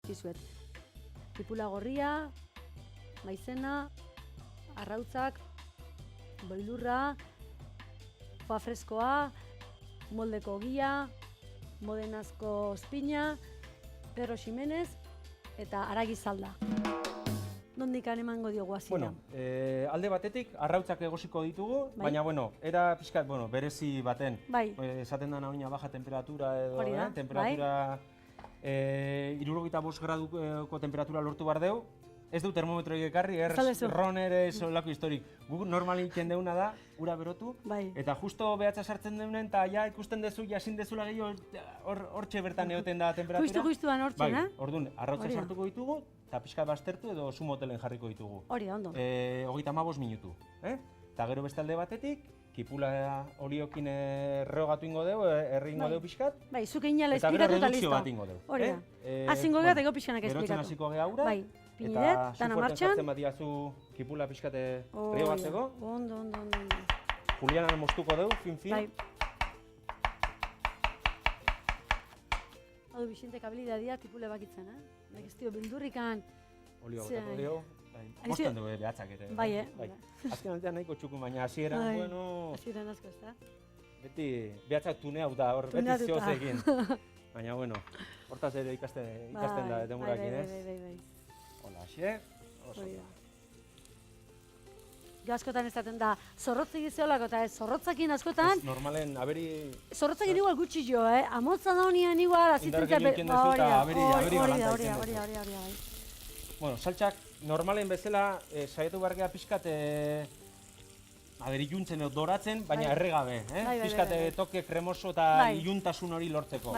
dizkizuet. Tipula gorria, maizena, arrautzak, boilurra, foie freskoa, moldeko ogia, modenazko ospina, Pedro Ximenez eta Aragi Zalda. Nondikan emango diogu hasiera? Alde batetik arrautzak egosiko ditugu, baina era pixkat berezi baten. Esaten da nahoina baja temperatura edo, temperatura 75 graduko temperatura lortu behar deu. Ez du termometroik ekarri, Roner ez olako historik. Guk normali egiten deuna da, ura berotu, eta justo behatza sartzen deunen, eta ja ikusten dezu, jasin dezula gehiago, hortxe bertan egoten da temperatura. Justuan hortzen, Orduan, arrautza sartuko ditugu, eta pixka baztertu edo sumotelen jarriko ditugu. Hori da, ondo. 35 minutu. Eta gero beste alde batetik, kipula oliokin rehogatu ingo deu, erri ingo deu pixkat. Zuke inala esplikatu eta listo. Eta gero redukzio bat ingo deu. Hori da. Hazingo geha, tego pixkanak esplikatu. Gerotzen hasiko geha aura. Pinidet, dana martxan. Eta sufuerten bat diazu kipula pixkate rehogatzeko. Ondo. Julianan moztuko deu, fin. Hau Bixente habilidadia tipule bakitzen, Ez dio bildurrikan. Olio botako dio. Mostan dugu behatzak ere. Azken aldean nahiko txukun, baina hasieran, Hasieran asko, ez da? Beti behatzak tunea da, hor beti zioz egin. Baina, hortaz ere ikasten da demurakin, ez? Hola, xe. Askotan ezaten da, zorrotzak izeolako eta ez zorrotzakin askotan... Ez normalen, aberi... Zorrotzakin igual gutxi jo, Amotza da honian igual... Indarrekin joiken dezu eta aberi balanta Hori. Bueno, saltxak normalen bezala saiatu behar geha pixkat iluntzen edo doratzen, baina erregabe, pixkat toke kremoso eta iluntasun hori lortzeko.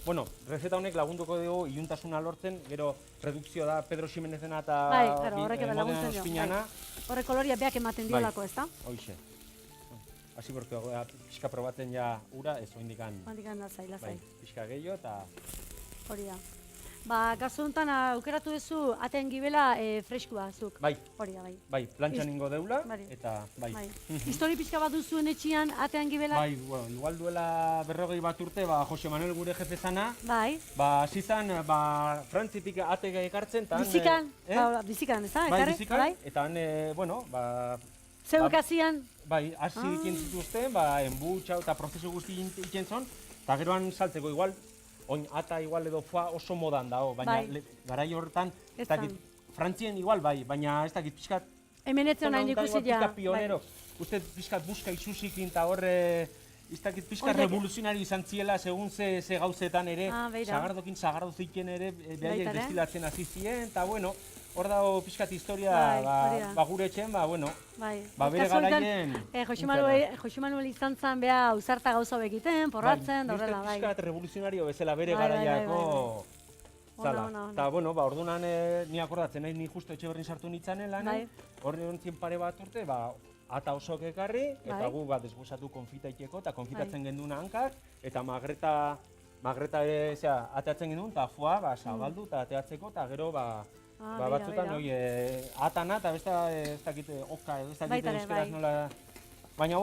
Bueno, rezeta honek lagunduko dugu iluntasuna lortzen, gero redukzio da Pedro Ximenezena eta Modena Ospinana. Horre koloria beak ematen diolako, ez da? Hoixe. Hasi bortu pixka probatzen ja ura, ez oindikan... Oindikan lasai. Pixka gehiago eta... Hori da. Kasu honetan aukeratu duzu atean gibela freskua zuk. Hori da, bai, plantxan ingo deula, eta bai. Histori pixka bat duzuen etxian atean gibela? Igual duela 40 bat urte, Jose Manuel gure jefe zana, hasi zan, Frantzitik ate ekartzen, eta... Bizikan, ez da? Bai, bizikan, eta han, Zeuk hasian? Bai, hasi ikin zituzten, enbutxa eta prozesu guzti ikin zon, eta geroan saltzeko igual, oin ata igual edo foa oso modan dago, baina garai horretan, Frantzien igual baina ez dakit pixkat... Hemenetzen nahi ikusi ja. Pixkat pionero, uste pixkat buska isusikin eta horre... Ez dakit pixkat revoluzionari izan ziela, segun ze gauzetan ere, sagardoziken ere, behaiek destilatzen hasi ziren, eta hor dago pixkat historia gure etxen, bere garaien... Jose Manuel izan zen beha ausarta gauza begiten, porratzen, horrela, bai. Pixkat revoluzionario bezala bere garaiako zala. Eta, ordunan ni akordatzen nahi, ni justo etxe berrin sartu nintzanen lan, horri hontzien pare bat urte, ata osok ekarri, eta gu desgozatu konfita iteko, eta konfitatzen genduen hankak, eta magreta ere ateatzen genduen, eta foa, zabaldu, eta ateatzeko, eta gero, batzutan, atana, eta beste, ez dakit, oka edo, ez dakit euskeraz nola... Baina,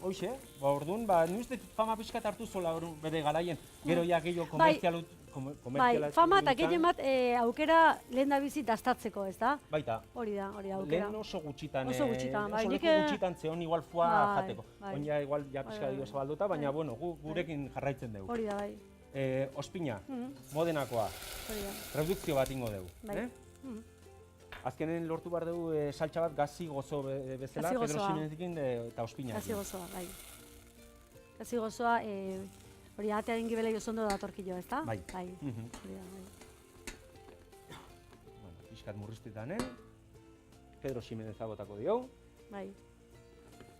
hoxe, orduan, ni uste fama pixkat hartu zola bere garaien, gero ja gehiago komertzialut... Fama eta gehien bat aukera lehen da bizi dastatzeko, ez da? Baita. Hori da aukera. Lehen oso gutxitan, oso leku gutxitan zehon igual foa jateko. Oin ja igual pixka dio zabalduta, baina gurekin jarraitzen dugu. Hori da, bai. Ospina, Modenakoa, redukzio bat ingo dugu. Azkenen lortu behar dugu saltxa bat gazi gozo bezala, Pedro Ximenezekin eta Ospina. Gazi gozoa, bai. Gazi gozoa, hori atearen gibela jozondo datorkillo, ez da? Bai. Hori da, bai. Piskat murriztetan, Pedro Ximeneza botako dio. Bai.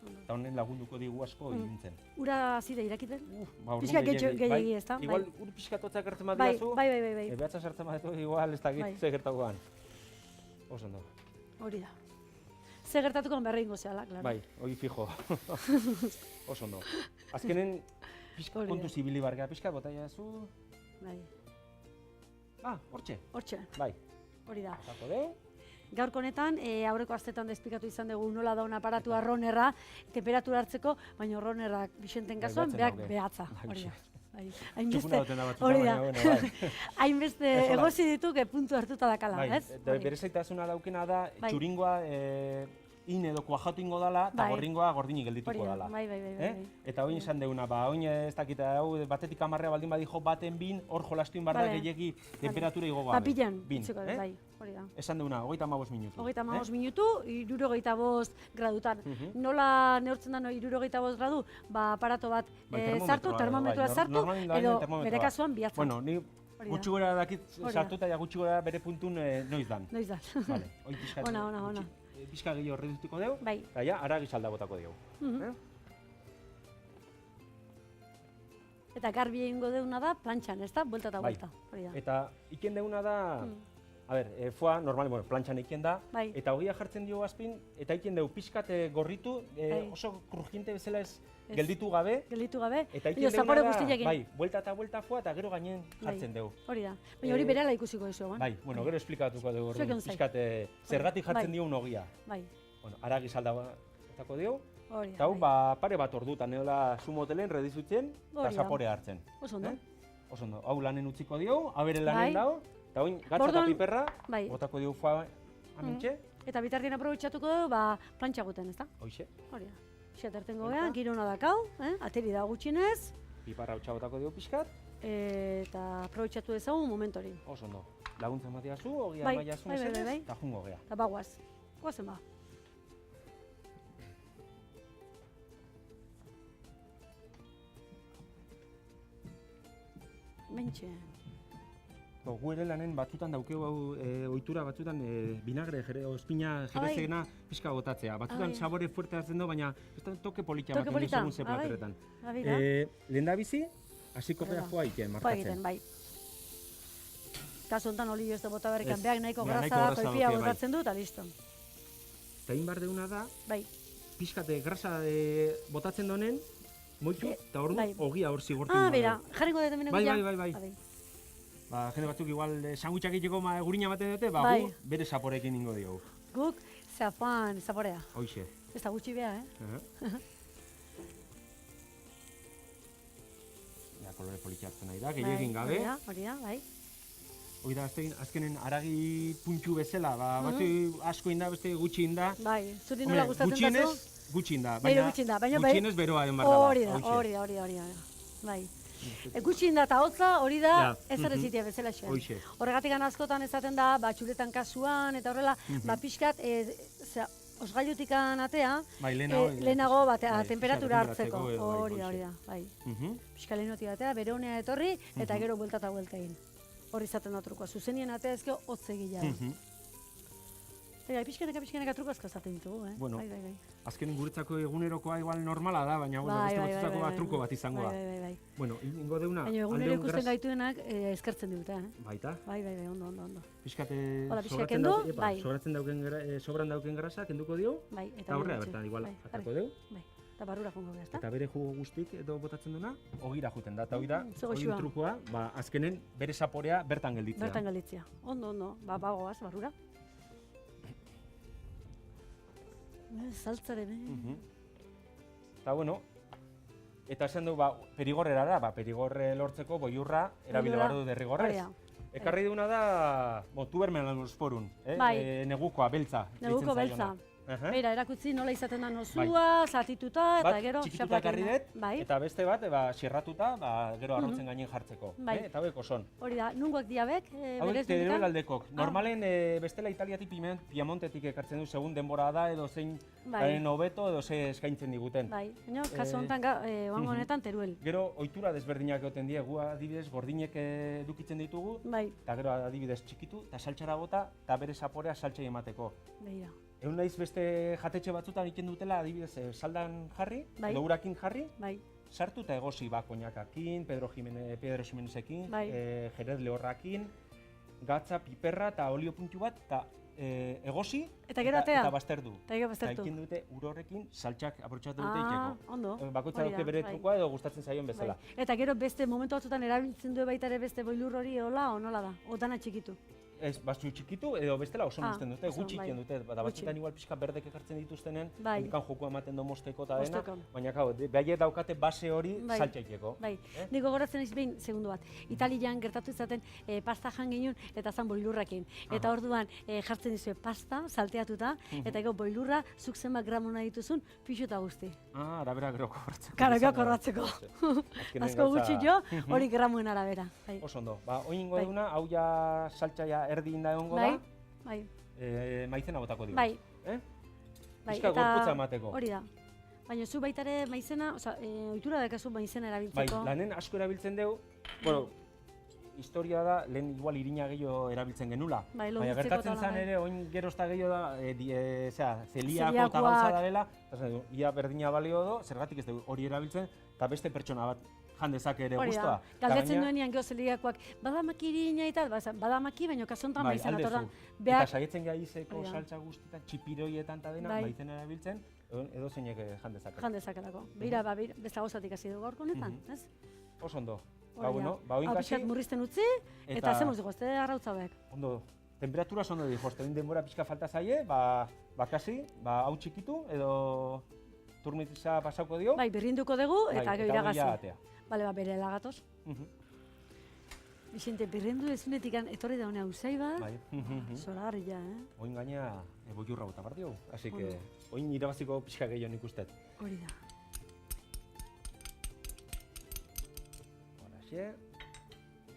Eta honen lagunduko digu asko ilintzen. Ura zide irakiten? Piskat gehiagi, ez da? Igual ur piskatotzak gertzen bat diazu. Bai. Behatza sartzen bat diazu, igual ez dakit ze gertagoan. Oso ondo. Hori da. Ze gertatuko berri ingo zehala, klaro. Bai, hori fijo. Oso ondo. Azkenen, kontu zibili bargea pixka, bota jazu. Bai. Hortxe. Hortxe. Bai. Hori da. Zako de? Gaurko honetan, aurreko astetan despikatu izan dugu nola daun aparatua ronerra, temperatura hartzeko, baina ronerrak Bixenten kasuan, behatza. Hori da. Txukuna duten da batzutan, baina, bueno, bai. Hainbeste egosi dituk puntu hartuta dakala, ez? Bere zaitasuna daukena da, txuringoa in edo kuajatu ingo dala, eta gorringoa gordinik geldituko dala. Bai. Eta hori izan deuna, hori ez dakit, batetik amarrea baldin badijo baten bin, hor jolastuin barda gehiagi temperatura igo gabe. Papilan, bai, hori da. Esan deuna, 35 minutu. 35 minutu, 65 gradutan. Nola neurtzen da 65 gradu? Aparato bat sartu, termometroa sartu, edo bere kasuan bihatzen. Bueno, ni gutxi gora dakit sartuta, ja gutxi gora bere puntun noiz dan. Noiz dan. Vale, hori pixkat. Ona. Pixka gehiago horretutuko dugu, eta ja, aragi salda botako dugu. Eta garbi egingo deuna da plantxan, ez da? Buelta eta buelta. Eta iken deuna da, foa, normal, plantxan iken da, eta hogia jartzen diogu azpin, eta iken dugu pixkat gorritu, oso krujinte bezala ez gelditu gabe. Eta iken deuna da, buelta eta buelta foa, eta gero gainen jartzen dugu. Hori da, baina hori berela ikusiko duzu. Bai, gero esplikatuko dugu, pixkat zergatik jartzen diogun hogia. Aragi salda botako dugu. Eta hau, pare bat ordutan, edola sumotelen redizutzen, eta zapore hartzen. Oso ondo. Oso ondo. Hau lanen utziko diogu, abere lanen dago, eta hori gatza eta piperra, botako diogu foa amintxe. Eta bitartien aprobetxatuko dugu, plantxa guten, ez da? Hoxe. Hori da. Xaterten gogean, giro hona dakau, ateri da gutxinez. Piparra hutsa botako dugu pixkat. Eta aprobetxatu dezagun momentu hori. Oso ondo. Laguntzen batiazu, hogia maiazu mesedez, eta jungo gea. Eta bagoaz. Goazen ba. Mentxe. Gu ere lanen batzutan daukegu hau ohitura batzutan binagre, ospina jerezena pixka botatzea. Batzutan sabore fuerte hartzen du, baina ez da toke polita ematen du segun ze plateretan. Lehendabizi, hasiko gea foa iken markatzen. Bai. Kasu honetan olio ez da bota berrikan, behar nahiko grasa koipia botatzen du, eta listo. Eta egin behar deuna da, pixkate grasa botatzen donen, moitu, eta hor du, ogia hor zigortzen du. Bera, jarriko dut hemeneko ja. Bai. Jende batzuk igual sandwichak egiteko gurina ematen dute, gu bere zaporekin ingo diogu. Guk zaporea. Hoxe. Ez da gutxi beha, Kolore politia hartzen nahi da, gehiagin gabe. Hori da, bai. Hori da, azkenen aragi puntxu bezala, batzu asko inda, beste gutxi inda. Bai, zuri nola gustatzen dazu? Gutxi inda, baina gutxienez beroa den behar da. Hori. Bai. Gutxi inda eta hotza hori da ezarezitia bezala xe. Horregatik askotan ezaten da, txuletan kasuan eta horrela, pixkat, osgailutik atea, lehenago temperatura hartzeko. Hori da, bai. Pixka lehenotik atea, bere honea etorri, eta gero buelta eta buelta egin. Hori izaten da trukoa. Zuzenien atea ezkio hotze gila da. Pixkaneka truko asko zaten ditugu, Bueno, azkenen guretzako egunerokoa igual normala da, baina beste batzutako truko bat izango da. Bai. Bueno, ingo deuna... Baina egunero ikusten gaituenak eskertzen dute, Baita? Bai, ondo. Pixkate sobran dauken grasa, kenduko dio, eta horrea bertan igual atako deu. Eta barrura jongo behar, eta bere jugo guztik edo botatzen duna, ogira juten da, eta hori da, hori trukoa, azkenen bere zaporea bertan gelditzea. Bertan gelditzea, ondo, bagoaz, barrura. Saltzaren, Eta bueno, eta esan du, perigorrera da, perigorre lortzeko boiurra erabile bardu derrigorrez. Ekarri duna da, tubermelosporum, negukoa, beltza. Neguko beltza. Beira, erakutzi nola izaten da nozua, zatituta, eta gero... Bat txikituta ekarri dut, eta beste bat, xerratuta, gero arrotzen gainen jartzeko. Eta hauek oson. Hori da, nungoak diabek, berez hauek Teruel aldekok. Normalen, bestela Italiatik Piemontetik ekartzen du, segun denbora da, edo zein garen hobeto, edo ze eskaintzen diguten. Baina, kasu honetan, oango honetan Teruel. Gero, ohitura desberdinak egoten die, gu adibidez, gordinek edukitzen ditugu, eta gero adibidez txikitu, eta saltxara bota, eta bere zaporea saltxai emateko. Beira. Egun naiz beste jatetxe batzutan iken dutela, adibidez, saldan jarri, edo urakin jarri, sartu eta egosi, koñakakin, Pedro Jimenezekin, Jerez Lehorrakin, gatza, piperra eta olio puntu bat, eta egosi eta bazterdu. Eta iken dute urorrekin saltxak aprotxatu dute ikeko. Bakoitza duke bere trukoa edo gustatzen zaion bezala. Eta gero beste momentu batzutan erabiltzen du baita ere beste boilur hori hola o nola da, otana txikitu. Ez, batzu txikitu edo bestela oso nizten dute, gutxi egiten dute, da batzuetan igual pixka berdek ekartzen dituztenen, hendikan joko ematen do mosteko eta dena, baina behaiek daukate base hori saltxaikeko. Bai, nik gogoratzen naiz behin segundu bat. Italian gertatu izaten pasta jan ginen eta zan boilurrakin. Eta orduan jartzen dizue pasta, salteatuta, eta gero boilurra zuk zenbat gramo nahi dituzun, pixu eta guzti. Arabera gero kobratzeko. Karo, gero kobratzeko. Asko gutxi jo, hori gramoen arabera. Oso ondo, oingo duguna, hau ja saltxaia erdi inda egongo da, maizena botako digu. Bai. Pixka gorputza emateko. Hori da. Baina zu baita ere maizena, ohitura dakazu maizena erabiltzeko. Bai, lanen asko erabiltzen dugu, bueno, historia da, lehen igual irina gehiago erabiltzen genula. Baina gertatzen zen ere, oin gerozta gehiago da, zeliako eta gauza darela, ia berdina balio do, zergatik ez dugu hori erabiltzen, eta beste pertsona bat jandezak ere guztua. Galdetzen duenean geho zeliakoak, badamaki irina eta, badamaki, baina kasontan maizena. Eta saietzen gaizeko saltza guztietan, txipirioietan eta dena, maizena erabiltzen, edo zeinek jandezak. Jandezakelako. Beira, beste gauzatik hasi dugu gaurko honetan, ez? Oso ondo. Hau pixkat murrizten utzi, eta zemoz dugu, ez da arrautza behek. Ondo, temperatura ondo dijo, ez denbora pixka falta zaie, kasi, hau txikitu, edo turmitza pasauko dio. Bai, berrinduko dugu, eta gero iragazi. Bale, bere lagatoz. Bixente, berrendu ezunetik etorri da honea usai bat, zoragarri ja, Oin gaina, boiurra bota bat diogu, así que, oin irabaziko pixka gehiago nik ustet. Hori da. Horaxe,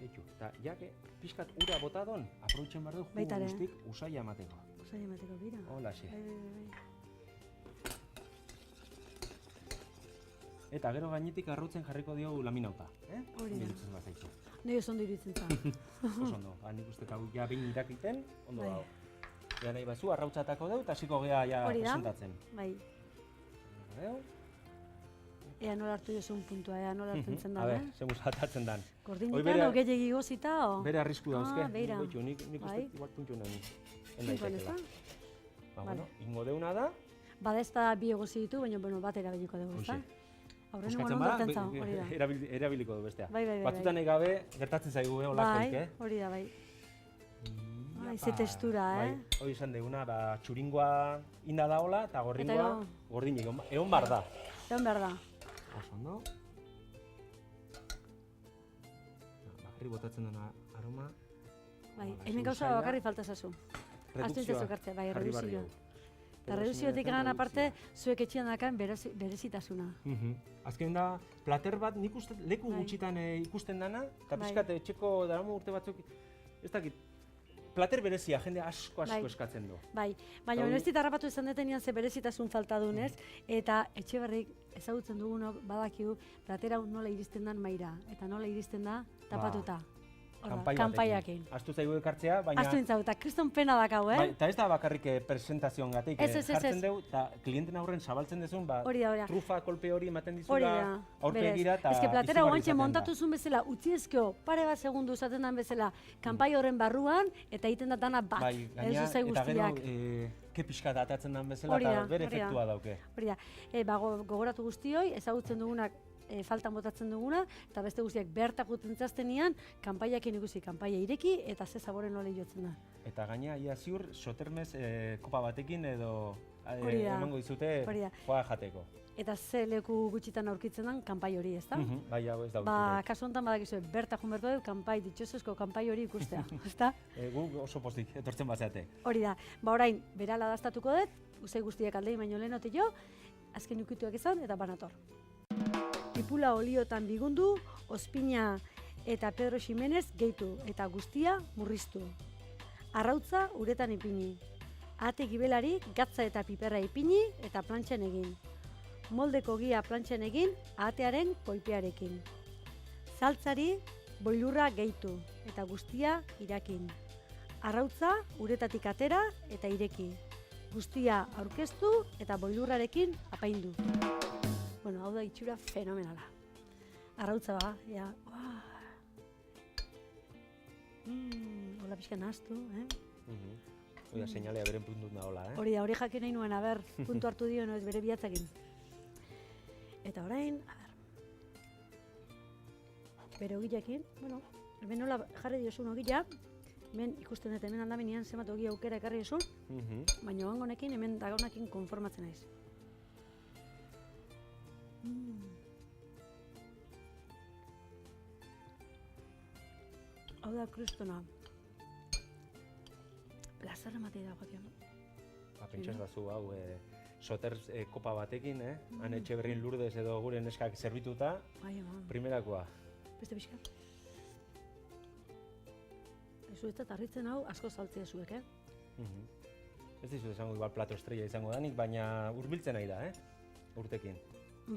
eta jake, pixkat ura bota don, aproitzen behar du, jugu guztik usaia emateko. Usaia emateko, bira. Holaxe. Eta gero gainetik arrautzen jarriko diogu laminauta, Hori da. Nei oso ondo iruditzen za. Oso ondo, nik uste hau ja behin irakiten, ondo dago. Ja nahi bazu, arrautzatako dugu, eta hasiko gea ja presentatzen. Bai. Ea nola hartu jozun puntua, ea nola hartu entzen da, A ber, zemuz atatzen dan. Gordinetan, gehiagi gozita, o? Bere arrisku dauzke. Beira. Nik uste igual puntu nahi. Puntuan ez da? Bueno, ingo deuna da. Bada ez da bi egozi ditu, baina bat erabiliko dugu, ez da? Eskatzen bada, erabiliko du bestea. Bai. Batzutan nahi gabe, gertatzen zaigu, olakoik, Hori da, bai. Ze testura, Hori izan deguna, txuringoa inda daola, eta gorringoa gordinik, egon bar da. Egon behar da. Oso ondo. Bakarri botatzen dena aroma. Bai, hemen gauza bakarri falta zazu. Aztu intzezu kartzea, bai, reduzio. Eta reduziotik gana aparte, zuek etxean dakan berezitasuna. Azken da, plater bat nik uste leku gutxitan ikusten dana, eta pixkat etxeko daramu urte batzuk, ez dakit, plater berezia, jende asko eskatzen du. Bai, baina ez dit harrapatu izan detenean ze berezitasun falta dunez, eta etxe berrik ezagutzen dugunok badakigu platera nola iristen dan maira, eta nola iristen da tapatuta. Kanpaiakin. Astu zaigu ekartzea, baina... Astu nintzau, eta kriston pena dakau, Eta ez da bakarrik presentazioan gatik, jartzen dugu, eta klienten aurren zabaltzen dezun, trufa kolpe hori ematen dizula, aurpegira eta... Ez que platera guantxe montatu zuen bezala, utzi ezkeo, pare bat segundu zaten dan bezala, kanpai horren barruan, eta egiten da dana bat, ez zuzai guztiak. Ke pixka datatzen dan bezala, eta bere efektua dauke. Hori da, gogoratu guztioi, ezagutzen dugunak, faltan botatzen duguna, eta beste guztiak behartak utentzaztenean, kanpaiakin ikusi, kanpaia ireki, eta ze zaboren nola jotzen da. Eta gaina, ia ziur, sotermez kopa batekin edo emango dizute joa jateko. Eta ze leku gutxitan aurkitzen den kanpai hori, ez da? Bai, hau ez da urkitek. Kasu honetan badakizue, berta joan bertu dut, kanpai, ditxosozko kanpai hori ikustea, ez da? Gu oso postik, etortzen bazeate. Hori da, orain, berala daztatuko dut, uzai guztiak aldei baino lehenote jo, azken ukituak izan, eta banator. Tipula oliotan bigundu, ozpina eta Pedro Ximenez gehitu eta guztia murriztu. Arrautza uretan ipini. Ate gibelari gatza eta piperra ipini eta plantxan egin. Moldeko gia plantxan egin atearen kolpearekin. Saltzari boilurra gehitu eta guztia irakin. Arrautza uretatik atera eta ireki. Guztia aurkeztu eta boilurrarekin apaindu. Bueno, hau da itxura fenomenala. Arrautza ba, ja. Hola pixka nahaztu, Hori da, seinalea beren puntut da hola, Hori da, hori jakin nahi nuen, puntu hartu dio, ez bere bihatzakin. Eta orain, bere ogilekin, bueno, hemen nola jarri diozun ogila, hemen ikusten dut hemen handamenean zenbat ogi aukera ekarri esun, baina honekin hemen dagonekin konformatzen naiz. Hau da kristona. Plazer ematei da joatean. Pentsaz bazu hau, soter kopa batekin, han Etxeberrin Lurdes edo gure neskak zerbituta, primerakoa. Beste pixka. Zuetzat harritzen hau asko saltzea zuek, Ez dizut esango igual plato estrella izango danik, baina hurbiltzen nahi da, urtekin.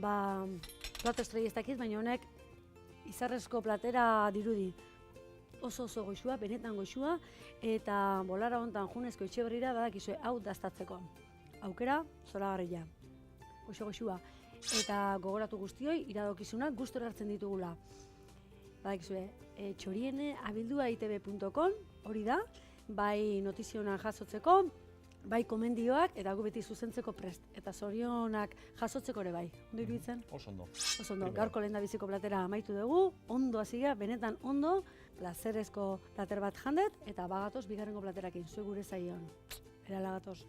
Plato estrella ez dakit, baina honek izarrezko platera dirudi. Oso goxua, benetan goxua, eta bolara hontan junezko Etxeberrira badakizue hau daztatzeko. Aukera, zoragarria. Goxua. Eta gogoratu guztioi, iradokizunak gustora hartzen ditugula. Badakizue, txoriene@itb.com, hori da, bai notizionak jasotzeko, bai komendioak, eta gu beti zuzentzeko prest. Eta zorionak jasotzeko ere bai. Ondo iruditzen? Oso ondo. Gaurko lehendabiziko platera amaitu dugu, ondo hasiga, benetan ondo, plazerezko plater bat jandet, eta bagatoz bigarrengo platerakin, zue gure zaion. Erala gatoz.